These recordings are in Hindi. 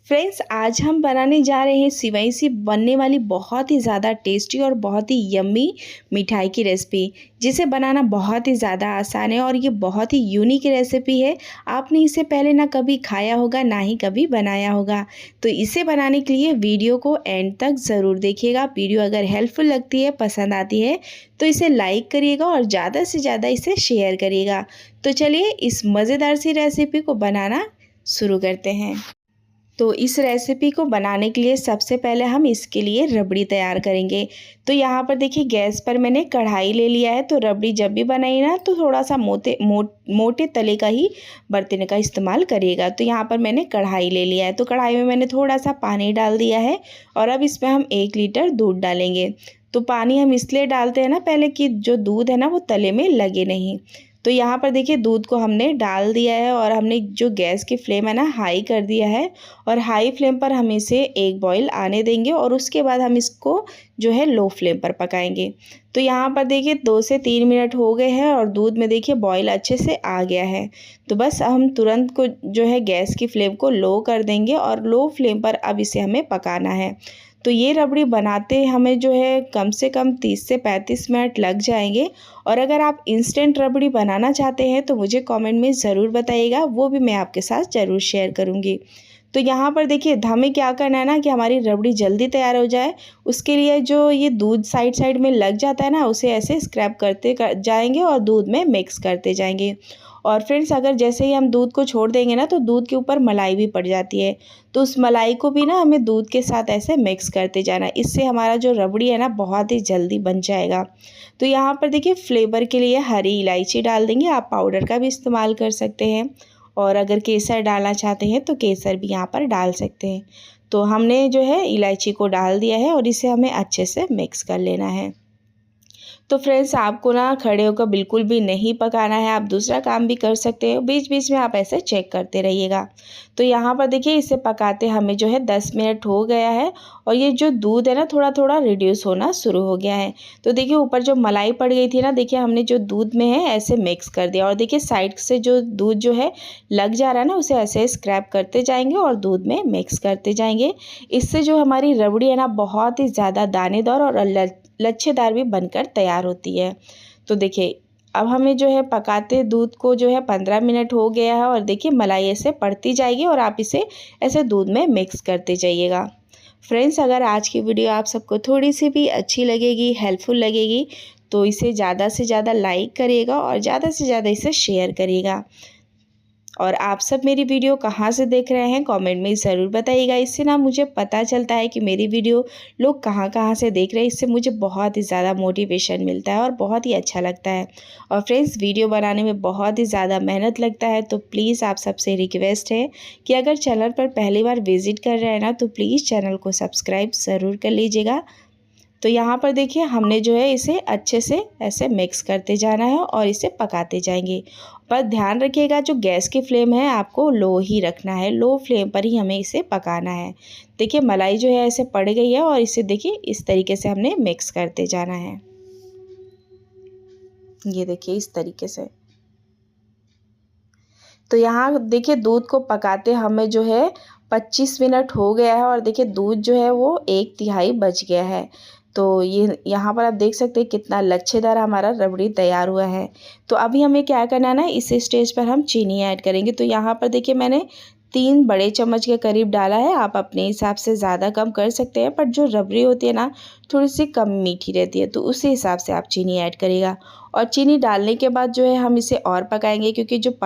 फ्रेंड्स, आज हम बनाने जा रहे हैं सिवई से बनने वाली बहुत ही ज़्यादा टेस्टी और बहुत ही यम्मी मिठाई की रेसिपी, जिसे बनाना बहुत ही ज़्यादा आसान है और ये बहुत ही यूनिक रेसिपी है। आपने इसे पहले ना कभी खाया होगा ना ही कभी बनाया होगा। तो इसे बनाने के लिए वीडियो को एंड तक ज़रूर देखिएगा। वीडियो अगर हेल्पफुल लगती है, पसंद आती है तो इसे लाइक करिएगा और ज़्यादा से ज़्यादा इसे शेयर करिएगा। तो चलिए इस मज़ेदार सी रेसिपी को बनाना शुरू करते हैं। तो इस रेसिपी को बनाने के लिए सबसे पहले हम इसके लिए रबड़ी तैयार करेंगे। तो यहाँ पर देखिए गैस पर मैंने कढ़ाई ले लिया है। तो रबड़ी जब भी बनाई ना तो थोड़ा सा मोटे तले का ही बर्तन का इस्तेमाल करिएगा। तो यहाँ पर मैंने कढ़ाई ले लिया है। तो कढ़ाई में मैंने थोड़ा सा पानी डाल दिया है और अब इसमें हम 1 लीटर दूध डालेंगे। तो पानी हम इसलिए डालते हैं ना पहले कि जो दूध है ना वो तले में लगे नहीं। तो यहाँ पर देखिए दूध को हमने डाल दिया है और हमने जो गैस की फ्लेम है ना हाई कर दिया है और हाई फ्लेम पर हम इसे एक बॉईल आने देंगे और उसके बाद हम इसको जो है लो फ्लेम पर पकाएंगे। तो यहाँ पर देखिए 2 से 3 मिनट हो गए हैं और दूध में देखिए बॉईल अच्छे से आ गया है। तो बस हम तुरंत को जो है गैस की फ्लेम को लो कर देंगे और लो फ्लेम पर अब इसे हमें पकाना है। तो ये रबड़ी बनाते हमें जो है कम से कम 30 से 35 मिनट लग जाएंगे। और अगर आप इंस्टेंट रबड़ी बनाना चाहते हैं तो मुझे कमेंट में ज़रूर बताइएगा, वो भी मैं आपके साथ ज़रूर शेयर करूँगी। तो यहाँ पर देखिए हमें क्या करना है ना कि हमारी रबड़ी जल्दी तैयार हो जाए, उसके लिए जो ये दूध साइड साइड में लग जाता है ना उसे ऐसे स्क्रैप करते जाएंगे और दूध में मिक्स करते जाएंगे। और फ्रेंड्स, अगर जैसे ही हम दूध को छोड़ देंगे ना तो दूध के ऊपर मलाई भी पड़ जाती है। तो उस मलाई को भी ना हमें दूध के साथ ऐसे मिक्स करते जाना है। इससे हमारा जो रबड़ी है ना बहुत ही जल्दी बन जाएगा। तो यहाँ पर देखिए फ्लेवर के लिए हरी इलायची डाल देंगे। आप पाउडर का भी इस्तेमाल कर सकते हैं और अगर केसर डालना चाहते हैं तो केसर भी यहाँ पर डाल सकते हैं। तो हमने जो है इलायची को डाल दिया है और इसे हमें अच्छे से मिक्स कर लेना है। तो फ्रेंड्स, आपको ना खड़े होकर बिल्कुल भी नहीं पकाना है, आप दूसरा काम भी कर सकते हो, बीच बीच में आप ऐसे चेक करते रहिएगा। तो यहाँ पर देखिए इसे पकाते हमें जो है 10 मिनट हो गया है और ये जो दूध है ना थोड़ा थोड़ा रिड्यूस होना शुरू हो गया है। तो देखिए ऊपर जो मलाई पड़ गई थी ना, देखिए हमने जो दूध में है ऐसे मिक्स कर दिया और देखिए साइड से जो दूध जो है लग जा रहा है ना उसे ऐसे स्क्रैप करते जाएंगे और दूध में मिक्स करते जाएंगे। इससे जो हमारी रबड़ी है ना बहुत ही ज़्यादा दानेदार और लच्छेदार भी बनकर तैयार होती है। तो देखिए अब हमें जो है पकाते दूध को जो है 15 मिनट हो गया है और देखिए मलाई ऐसे पड़ती जाएगी और आप इसे ऐसे दूध में मिक्स करते जाइएगा। फ्रेंड्स, अगर आज की वीडियो आप सबको थोड़ी सी भी अच्छी लगेगी, हेल्पफुल लगेगी तो इसे ज़्यादा से ज़्यादा लाइक करिएगा और ज़्यादा से ज़्यादा इसे शेयर करिएगा। और आप सब मेरी वीडियो कहाँ से देख रहे हैं कमेंट में ज़रूर बताइएगा। इससे ना मुझे पता चलता है कि मेरी वीडियो लोग कहाँ कहाँ से देख रहे हैं। इससे मुझे बहुत ही ज़्यादा मोटिवेशन मिलता है और बहुत ही अच्छा लगता है। और फ्रेंड्स, वीडियो बनाने में बहुत ही ज़्यादा मेहनत लगता है, तो प्लीज़ आप सबसे रिक्वेस्ट है कि अगर चैनल पर पहली बार विज़िट कर रहे हैं ना तो प्लीज़ चैनल को सब्सक्राइब ज़रूर कर लीजिएगा। तो यहाँ पर देखिए हमने जो है इसे अच्छे से ऐसे मिक्स करते जाना है और इसे पकाते जाएंगे। पर ध्यान रखिएगा जो गैस की फ्लेम है आपको लो ही रखना है, लो फ्लेम पर ही हमें इसे पकाना है। देखिए मलाई जो है ऐसे पड़ गई है और इसे देखिए इस तरीके से हमने मिक्स करते जाना है। ये देखिए इस तरीके से। तो यहाँ देखिए दूध को पकाते हमें जो है 25 मिनट हो गया है और देखिए दूध जो है वो 1/3 बच गया है। तो ये यहाँ पर आप देख सकते हैं कितना लच्छेदार हमारा रबड़ी तैयार हुआ है। तो अभी हमें क्या करना है ना, इस स्टेज पर हम चीनी ऐड करेंगे। तो यहाँ पर देखिए मैंने 3 बड़े चम्मच के करीब डाला है। आप अपने हिसाब से ज़्यादा कम कर सकते हैं, पर जो रबड़ी होती है ना थोड़ी सी कम मीठी रहती है, तो उसी हिसाब से आप चीनी ऐड करिएगा। और चीनी डालने के बाद जो है हम इसे और पकाएंगे, क्योंकि जो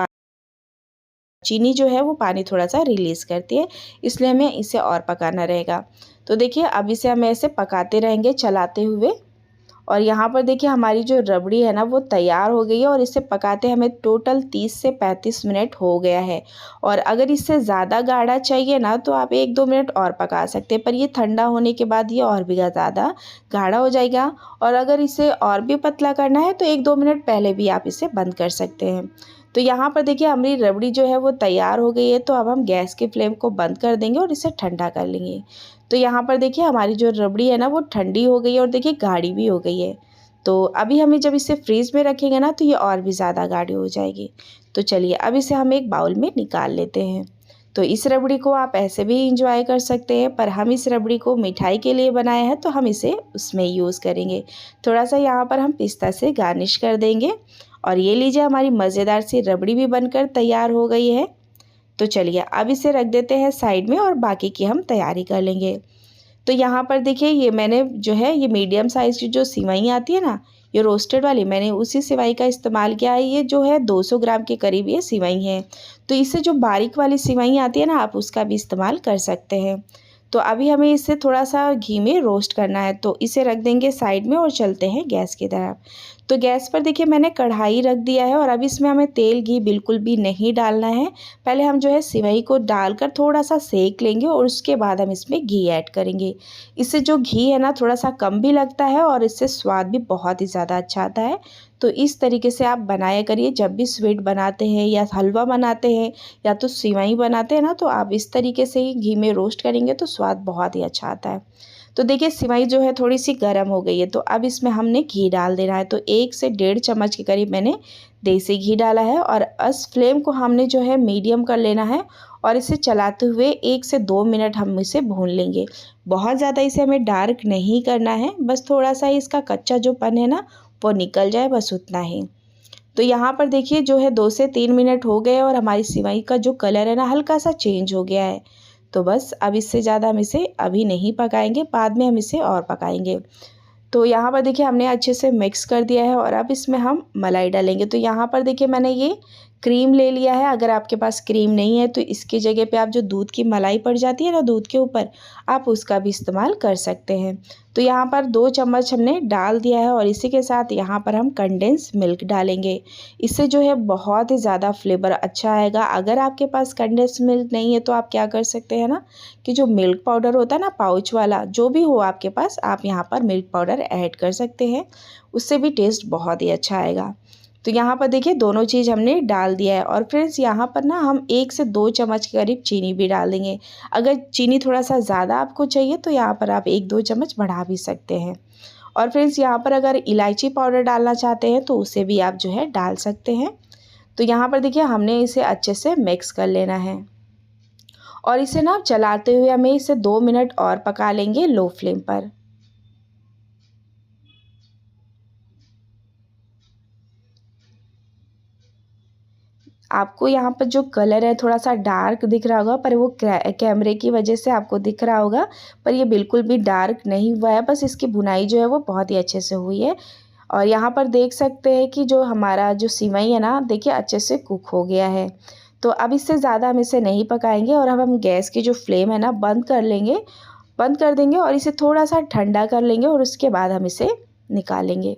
चीनी जो है वो पानी थोड़ा सा रिलीज़ करती है, इसलिए हमें इसे और पकाना रहेगा। तो देखिए अब इसे हम ऐसे पकाते रहेंगे चलाते हुए। और यहाँ पर देखिए हमारी जो रबड़ी है ना वो तैयार हो गई है और इसे पकाते हमें टोटल 30 से 35 मिनट हो गया है। और अगर इससे ज़्यादा गाढ़ा चाहिए ना तो आप 1-2 मिनट और पका सकते हैं, पर ये ठंडा होने के बाद ये और भी ज़्यादा गाढ़ा हो जाएगा। और अगर इसे और भी पतला करना है तो 1-2 मिनट पहले भी आप इसे बंद कर सकते हैं। तो यहाँ पर देखिए हमारी रबड़ी जो है वो तैयार हो गई है। तो अब हम गैस की फ्लेम को बंद कर देंगे और इसे ठंडा कर लेंगे। तो यहाँ पर देखिए हमारी जो रबड़ी है ना वो ठंडी हो गई है और देखिए गाढ़ी भी हो गई है। तो अभी हमें जब इसे फ्रीज में रखेंगे ना तो ये और भी ज़्यादा गाढ़ी हो जाएगी। तो चलिए अब इसे हम एक बाउल में निकाल लेते हैं। तो इस रबड़ी को आप ऐसे भी इंजॉय कर सकते हैं, पर हम इस रबड़ी को मिठाई के लिए बनाए हैं तो हम इसे उसमें यूज़ करेंगे। थोड़ा सा यहाँ पर हम पिस्ता से गार्निश कर देंगे। और ये लीजिए, हमारी मज़ेदार सी रबड़ी भी बनकर तैयार हो गई है। तो चलिए अब इसे रख देते हैं साइड में और बाकी की हम तैयारी कर लेंगे। तो यहाँ पर देखिए, ये मैंने जो है ये मीडियम साइज़ की जो सिवई आती है ना, ये रोस्टेड वाली, मैंने उसी सिवई का इस्तेमाल किया है। ये जो है 200 ग्राम के करीब ये सिवई है। तो इससे जो बारीक वाली सिवई आती है ना, आप उसका भी इस्तेमाल कर सकते हैं। तो अभी हमें इसे थोड़ा सा घी में रोस्ट करना है, तो इसे रख देंगे साइड में और चलते हैं गैस की तरफ। तो गैस पर देखिए मैंने कढ़ाई रख दिया है और अब इसमें हमें तेल घी बिल्कुल भी नहीं डालना है। पहले हम जो है सिवई को डालकर थोड़ा सा सेक लेंगे और उसके बाद हम इसमें घी ऐड करेंगे। इससे जो घी है ना, थोड़ा सा कम भी लगता है और इससे स्वाद भी बहुत ही ज़्यादा अच्छा आता है। तो इस तरीके से आप बनाया करिए, जब भी स्वीट बनाते हैं या हलवा बनाते हैं या तो सिवई बनाते हैं ना, तो आप इस तरीके से ही घी में रोस्ट करेंगे तो स्वाद बहुत ही अच्छा आता है। तो देखिए सिवई जो है थोड़ी सी गर्म हो गई है, तो अब इसमें हमने घी डाल देना है। तो 1 से 1.5 चम्मच के करीब मैंने देसी घी डाला है और इस फ्लेम को हमने जो है मीडियम कर लेना है और इसे चलाते हुए 1 से 2 मिनट हम इसे भून लेंगे। बहुत ज़्यादा इसे हमें डार्क नहीं करना है, बस थोड़ा सा इसका कच्चा जो पन है ना वो निकल जाए, बस उतना ही। तो यहाँ पर देखिए जो है 2 से 3 मिनट हो गए और हमारी सिवई का जो कलर है ना हल्का सा चेंज हो गया है। तो बस अब इससे ज़्यादा हम इसे अभी नहीं पकाएंगे, बाद में हम इसे और पकाएंगे। तो यहाँ पर देखिए हमने अच्छे से मिक्स कर दिया है और अब इसमें हम मलाई डालेंगे। तो यहाँ पर देखिए मैंने ये क्रीम ले लिया है। अगर आपके पास क्रीम नहीं है तो इसकी जगह पे आप जो दूध की मलाई पड़ जाती है ना दूध के ऊपर, आप उसका भी इस्तेमाल कर सकते हैं। तो यहाँ पर 2 चम्मच हमने डाल दिया है और इसी के साथ यहाँ पर हम कंडेंस मिल्क डालेंगे। इससे जो है बहुत ही ज़्यादा फ्लेवर अच्छा आएगा। अगर आपके पास कंडेंस मिल्क नहीं है तो आप क्या कर सकते हैं ना, कि जो मिल्क पाउडर होता है ना पाउच वाला, जो भी हो आपके पास, आप यहाँ पर मिल्क पाउडर ऐड कर सकते हैं। उससे भी टेस्ट बहुत ही अच्छा आएगा। तो यहाँ पर देखिए दोनों चीज़ हमने डाल दिया है और फ्रेंड्स यहाँ पर ना हम 1 से 2 चम्मच के करीब चीनी भी डाल देंगे। अगर चीनी थोड़ा सा ज़्यादा आपको चाहिए तो यहाँ पर आप 1-2 चम्मच बढ़ा भी सकते हैं। और फ्रेंड्स यहाँ पर अगर इलायची पाउडर डालना चाहते हैं तो उसे भी आप जो है डाल सकते हैं। तो यहाँ पर देखिए हमने इसे अच्छे से मिक्स कर लेना है और इसे ना चलाते हुए हमें इसे 2 मिनट और पका लेंगे लो फ्लेम पर। आपको यहाँ पर जो कलर है थोड़ा सा डार्क दिख रहा होगा, पर वो कैमरे की वजह से आपको दिख रहा होगा, पर ये बिल्कुल भी डार्क नहीं हुआ है। बस इसकी भुनाई जो है वो बहुत ही अच्छे से हुई है। और यहाँ पर देख सकते हैं कि जो हमारा जो सिवई है ना, देखिए अच्छे से कुक हो गया है। तो अब इससे ज़्यादा हम इसे नहीं पकाएंगे और अब हम गैस की जो फ्लेम है ना बंद कर लेंगे, बंद कर देंगे और इसे थोड़ा सा ठंडा कर लेंगे और उसके बाद हम इसे निकालेंगे।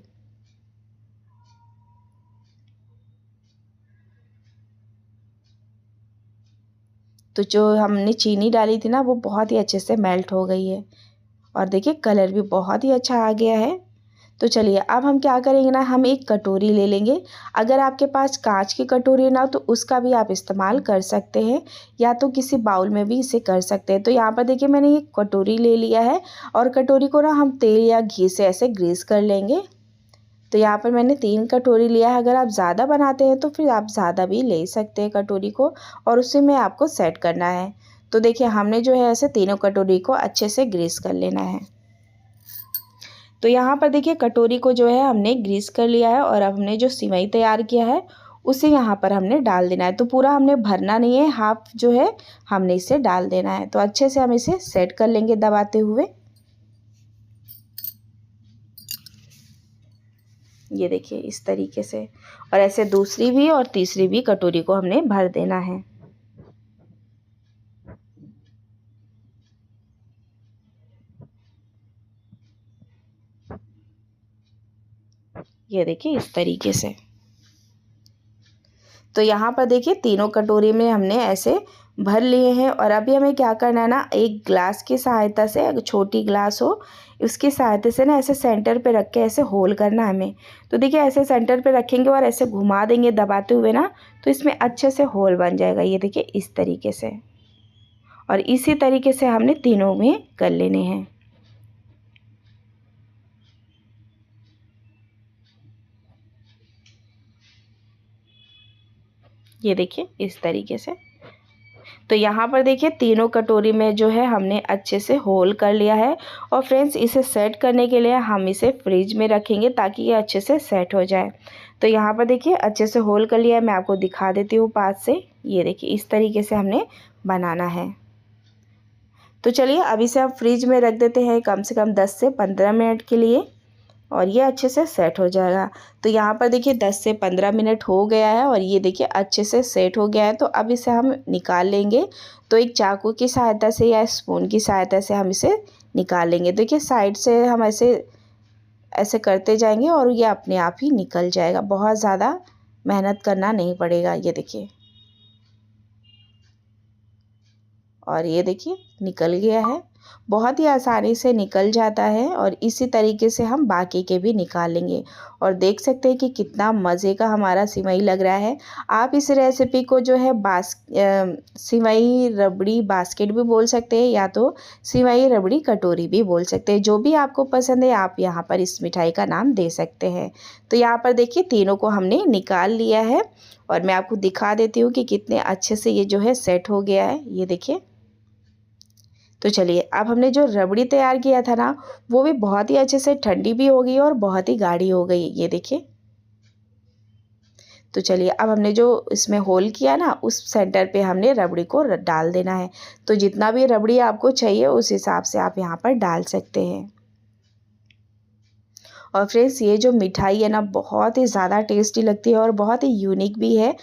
तो जो हमने चीनी डाली थी ना वो बहुत ही अच्छे से मेल्ट हो गई है और देखिए कलर भी बहुत ही अच्छा आ गया है। तो चलिए अब हम क्या करेंगे ना, हम एक कटोरी ले लेंगे। अगर आपके पास कांच की कटोरी ना तो उसका भी आप इस्तेमाल कर सकते हैं, या तो किसी बाउल में भी इसे कर सकते हैं। तो यहाँ पर देखिए मैंने ये कटोरी ले लिया है और कटोरी को ना हम तेल या घी से ऐसे ग्रीस कर लेंगे। तो यहाँ पर मैंने 3 कटोरी लिया है। अगर आप ज़्यादा बनाते हैं तो फिर आप ज़्यादा भी ले सकते हैं कटोरी को, और उसी में आपको सेट करना है। तो देखिए हमने जो है ऐसे तीनों कटोरी को अच्छे से ग्रीस कर लेना है। तो यहाँ पर देखिए कटोरी को जो है हमने ग्रीस कर लिया है और अब हमने जो सिवई तैयार किया है उसे यहाँ पर हमने डाल देना है। तो पूरा हमने भरना नहीं है, हाफ जो है हमने इसे डाल देना है। तो अच्छे से हम इसे सेट कर लेंगे दबाते हुए। ये देखिए इस तरीके से, और ऐसे दूसरी भी और तीसरी भी कटोरी को हमने भर देना है। ये देखिए इस तरीके से। तो यहाँ पर देखिए तीनों कटोरी में हमने ऐसे भर लिए हैं और अभी हमें क्या करना है ना, एक ग्लास की सहायता से, अगर छोटी ग्लास हो उसकी सहायता से ना ऐसे सेंटर पे रख के ऐसे होल करना है हमें। तो देखिए ऐसे सेंटर पे रखेंगे और ऐसे घुमा देंगे दबाते हुए ना, तो इसमें अच्छे से होल बन जाएगा। ये देखिए इस तरीके से, और इसी तरीके से हमने तीनों में कर लेने हैं। ये देखिए इस तरीके से। तो यहाँ पर देखिए तीनों कटोरी में जो है हमने अच्छे से होल कर लिया है। और फ्रेंड्स इसे सेट करने के लिए हम इसे फ्रिज में रखेंगे ताकि ये अच्छे से सेट हो जाए। तो यहाँ पर देखिए अच्छे से होल कर लिया है, मैं आपको दिखा देती हूँ पास से। ये देखिए इस तरीके से हमने बनाना है। तो चलिए अब इसे हम फ्रिज में रख देते हैं कम से कम 10 से 15 मिनट के लिए, और ये अच्छे से सेट हो जाएगा। तो यहाँ पर देखिए 10 से 15 मिनट हो गया है और ये देखिए अच्छे से सेट हो गया है। तो अब इसे हम निकाल लेंगे। तो एक चाकू की सहायता से या स्पून की सहायता से हम इसे निकाल लेंगे। देखिए साइड से हम ऐसे ऐसे करते जाएंगे और ये अपने आप ही निकल जाएगा, बहुत ज़्यादा मेहनत करना नहीं पड़ेगा। ये देखिए, और ये देखिए निकल गया है, बहुत ही आसानी से निकल जाता है। और इसी तरीके से हम बाकी के भी निकाल लेंगे। और देख सकते हैं कि कितना मज़े का हमारा सिवई लग रहा है। आप इस रेसिपी को जो है सिवई रबड़ी बास्केट भी बोल सकते हैं, या तो सिवई रबड़ी कटोरी भी बोल सकते हैं। जो भी आपको पसंद है आप यहाँ पर इस मिठाई का नाम दे सकते हैं। तो यहाँ पर देखिए तीनों को हमने निकाल लिया है और मैं आपको दिखा देती हूँ कि कितने अच्छे से ये जो है सेट हो गया है। ये देखिए। तो चलिए अब हमने जो रबड़ी तैयार किया था ना, वो भी बहुत ही अच्छे से ठंडी भी हो गई और बहुत ही गाढ़ी हो गई। ये देखिए। तो चलिए अब हमने जो इसमें होल किया ना, उस सेंटर पे हमने रबड़ी को डाल देना है। तो जितना भी रबड़ी आपको चाहिए उस हिसाब से आप यहाँ पर डाल सकते हैं। और फ्रेंड्स ये जो मिठाई है ना, बहुत ही ज़्यादा टेस्टी लगती है और बहुत ही यूनिक भी है।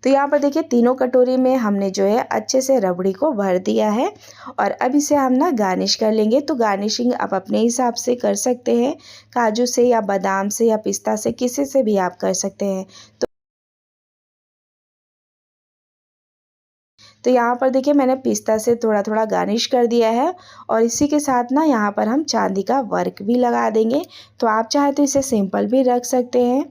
तो यहाँ पर देखिए तीनों कटोरी में हमने जो है अच्छे से रबड़ी को भर दिया है। और अब इसे हम ना गार्निश कर लेंगे। तो गार्निशिंग आप अपने हिसाब से कर सकते हैं, काजू से या बादाम से या पिस्ता से, किसी से भी आप कर सकते हैं। तो यहाँ पर देखिए मैंने पिस्ता से थोड़ा थोड़ा गार्निश कर दिया है। और इसी के साथ ना यहाँ पर हम चांदी का वर्क भी लगा देंगे। तो आप चाहे तो इसे सिंपल भी रख सकते हैं।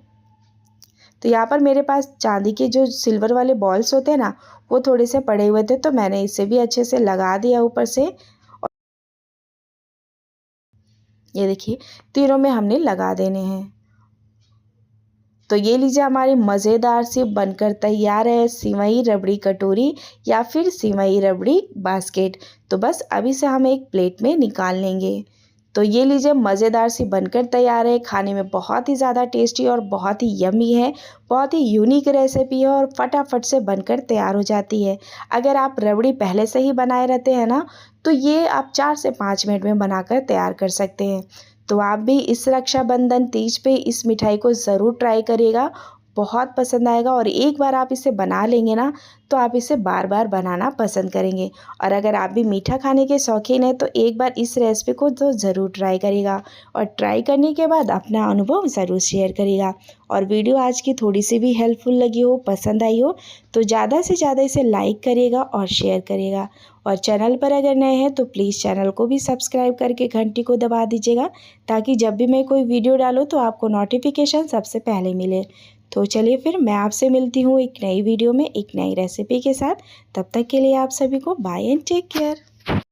तो यहाँ पर मेरे पास चांदी के जो सिल्वर वाले बॉल्स होते हैं ना, वो थोड़े से पड़े हुए थे, तो मैंने इसे भी अच्छे से लगा दिया ऊपर से। और ये देखिए तीनों में हमने लगा देने हैं। तो ये लीजिए हमारी मज़ेदार सी बनकर तैयार है सिवई रबड़ी कटोरी या फिर सिवई रबड़ी बास्केट। तो बस अभी से हम एक प्लेट में निकाल लेंगे। तो ये लीजिए मज़ेदार सी बनकर तैयार है। खाने में बहुत ही ज़्यादा टेस्टी और बहुत ही यम्मी है। बहुत ही यूनिक रेसिपी है और फटाफट से बनकर तैयार हो जाती है। अगर आप रबड़ी पहले से ही बनाए रहते हैं ना, तो ये आप 4 से 5 मिनट में बनाकर तैयार कर सकते हैं। तो आप भी इस रक्षाबंधन तीज पे इस मिठाई को ज़रूर ट्राई करिएगा, बहुत पसंद आएगा। और एक बार आप इसे बना लेंगे ना, तो आप इसे बार बार बनाना पसंद करेंगे। और अगर आप भी मीठा खाने के शौकीन हैं तो एक बार इस रेसिपी को तो ज़रूर ट्राई करिएगा। और ट्राई करने के बाद अपना अनुभव ज़रूर शेयर करिएगा। और वीडियो आज की थोड़ी सी भी हेल्पफुल लगी हो, पसंद आई हो, तो ज़्यादा से ज़्यादा इसे लाइक करिएगा और शेयर करिएगा। और चैनल पर अगर नए हैं तो प्लीज़ चैनल को भी सब्सक्राइब करके घंटी को दबा दीजिएगा, ताकि जब भी मैं कोई वीडियो डालूँ तो आपको नोटिफिकेशन सबसे पहले मिले। तो चलिए फिर मैं आपसे मिलती हूँ एक नई वीडियो में एक नई रेसिपी के साथ। तब तक के लिए आप सभी को बाय एंड टेक केयर।